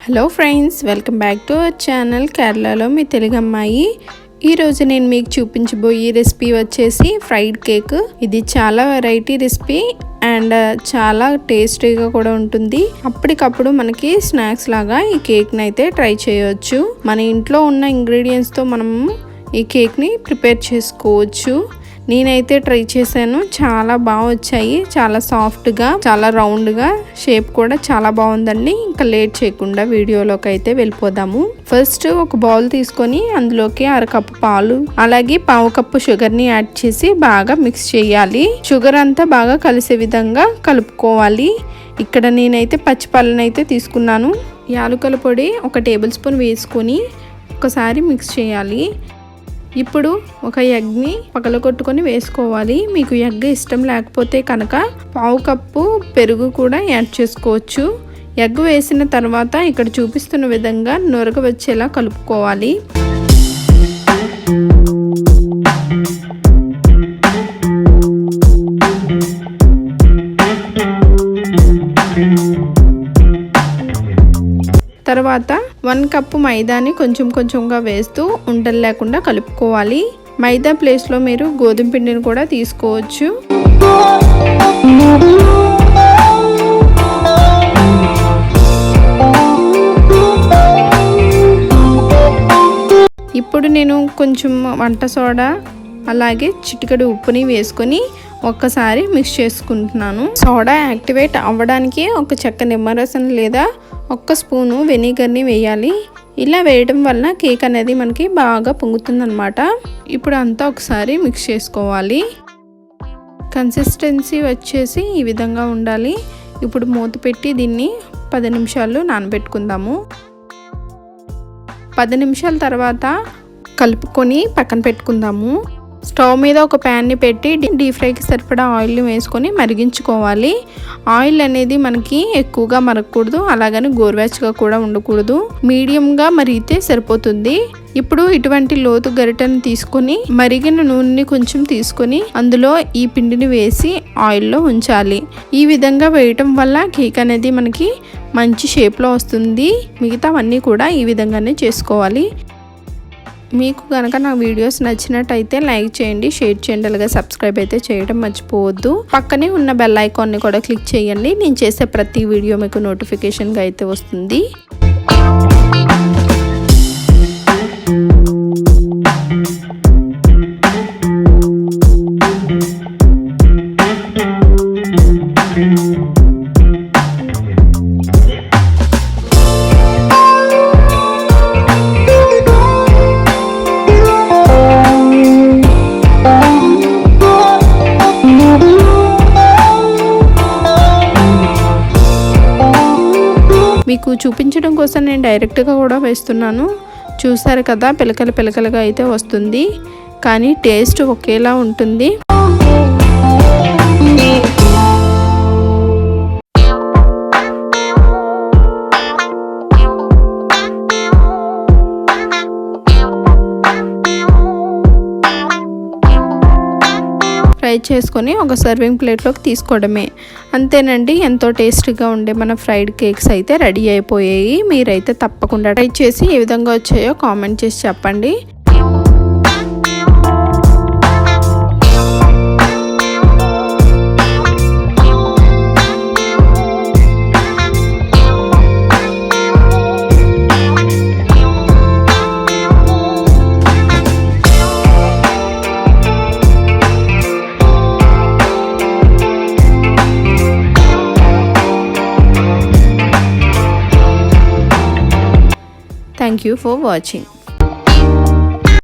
Hello friends, welcome back to our channel కేరళలో మీ తెలుగు అమ్మాయి. ఈరోజు నేను మీకు చూపించబోయే రెసిపీ వచ్చేసి ఫ్రైడ్ కేక్. ఇది చాలా వెరైటీ రెసిపీ అండ్ చాలా టేస్టీగా కూడా ఉంటుంది. అప్పటికప్పుడు మనకి స్నాక్స్ లాగా ఈ కేక్ని అయితే ట్రై చేయవచ్చు. మన ఇంట్లో ఉన్న ఇంగ్రీడియంట్స్తో మనం ఈ కేక్ని ప్రిపేర్ చేసుకోవచ్చు. నేనైతే ట్రై చేశాను, చాలా బాగా వచ్చాయి. చాలా సాఫ్ట్గా, చాలా రౌండ్గా, షేప్ కూడా చాలా బాగుందండి. ఇంకా లేట్ చేయకుండా వీడియోలోకి అయితే వెళ్ళిపోదాము. ఫస్ట్ ఒక బౌల్ తీసుకొని అందులోకి 1/2 కప్పు పాలు, అలాగే 1/2 కప్పు షుగర్ని యాడ్ చేసి బాగా మిక్స్ చేయాలి. షుగర్ అంతా బాగా కలిసే విధంగా కలుపుకోవాలి. ఇక్కడ నేనైతే పచ్చిపాలను అయితే తీసుకున్నాను. యాలకుల పొడి 1 టేబుల్ స్పూన్ వేసుకొని ఒకసారి మిక్స్ చేయాలి. ఇప్పుడు ఒక ఎగ్ని పగలగొట్టుకొని వేసుకోవాలి. మీకు ఎగ్ ఇష్టం లేకపోతే కనుక 1/2 కప్పు పెరుగు కూడా యాడ్ చేసుకోవచ్చు. ఎగ్ వేసిన తర్వాత ఇక్కడ చూపిస్తున్న విధంగా నురగ వచ్చేలా కలుపుకోవాలి. తర్వాత 1 కప్పు మైదాని కొంచెం కొంచెంగా వేస్తూ ఉండలు లేకుండా కలుపుకోవాలి. మైదా ప్లేస్లో మీరు గోధుమ పిండిని కూడా తీసుకోవచ్చు. ఇప్పుడు నేను కొంచెం వంట సోడా అలాగే చిటికెడు ఉప్పుని వేసుకొని ఒక్కసారి మిక్స్ చేసుకుంటున్నాను. సోడా యాక్టివేట్ అవ్వడానికి ఒక చెక్క నిమ్మరసం లేదా 1 స్పూను వెనిగర్ని వేయాలి. ఇలా వేయడం వలన కేక్ అనేది మనకి బాగా పొంగుతుందన్నమాట. ఇప్పుడు అంతా ఒకసారి మిక్స్ చేసుకోవాలి. కన్సిస్టెన్సీ వచ్చేసి ఈ విధంగా ఉండాలి. ఇప్పుడు మూత పెట్టి దీన్ని 10 నిమిషాలు నానబెట్టుకుందాము. 10 నిమిషాల తర్వాత కలుపుకొని పక్కన పెట్టుకుందాము. స్టవ్ మీద ఒక ప్యాన్ని పెట్టి డీప్ ఫ్రైకి సరిపడా ఆయిల్ని వేసుకొని మరిగించుకోవాలి. ఆయిల్ అనేది మనకి ఎక్కువగా మరగకూడదు, అలాగని గోరువెచ్చగా కూడా ఉండకూడదు. మీడియంగా మరిగితే సరిపోతుంది. ఇప్పుడు ఇటువంటి లోతు గరిటెను తీసుకొని మరిగిన నూనెని కొంచెం తీసుకొని అందులో ఈ పిండిని వేసి ఆయిల్లో ఉంచాలి. ఈ విధంగా వేయటం వల్ల కేక్ అనేది మనకి మంచి షేప్లో వస్తుంది. మిగతావన్నీ కూడా ఈ విధంగానే చేసుకోవాలి. మీకు కనుక నా వీడియోస్ నచ్చినట్టయితే లైక్ చేయండి, షేర్ చేయండి, అలాగే సబ్స్క్రైబ్ అయితే చేయడం మర్చిపోవద్దు. పక్కనే ఉన్న బెల్ ఐకాన్ని కూడా క్లిక్ చేయండి. నేను చేసే ప్రతి వీడియో మీకు నోటిఫికేషన్గా అయితే వస్తుంది. మీకు చూపించడం కోసం నేను డైరెక్ట్గా కూడా వేస్తున్నాను. చూసారు కదా, పిలకలుగా అయితే వస్తుంది, కానీ టేస్ట్ ఒకేలా ఉంటుంది. ఫ్రై చేసుకొని ఒక సర్వింగ్ ప్లేట్లోకి తీసుకోవడమే. అంతేనండి, ఎంతో టేస్టీగా ఉండే మన ఫ్రైడ్ కేక్స్ అయితే రెడీ అయిపోయాయి. మీరైతే తప్పకుండా ట్రై చేసి ఏ విధంగా వచ్చాయో కామెంట్ చేసి చెప్పండి. Thank you for watching.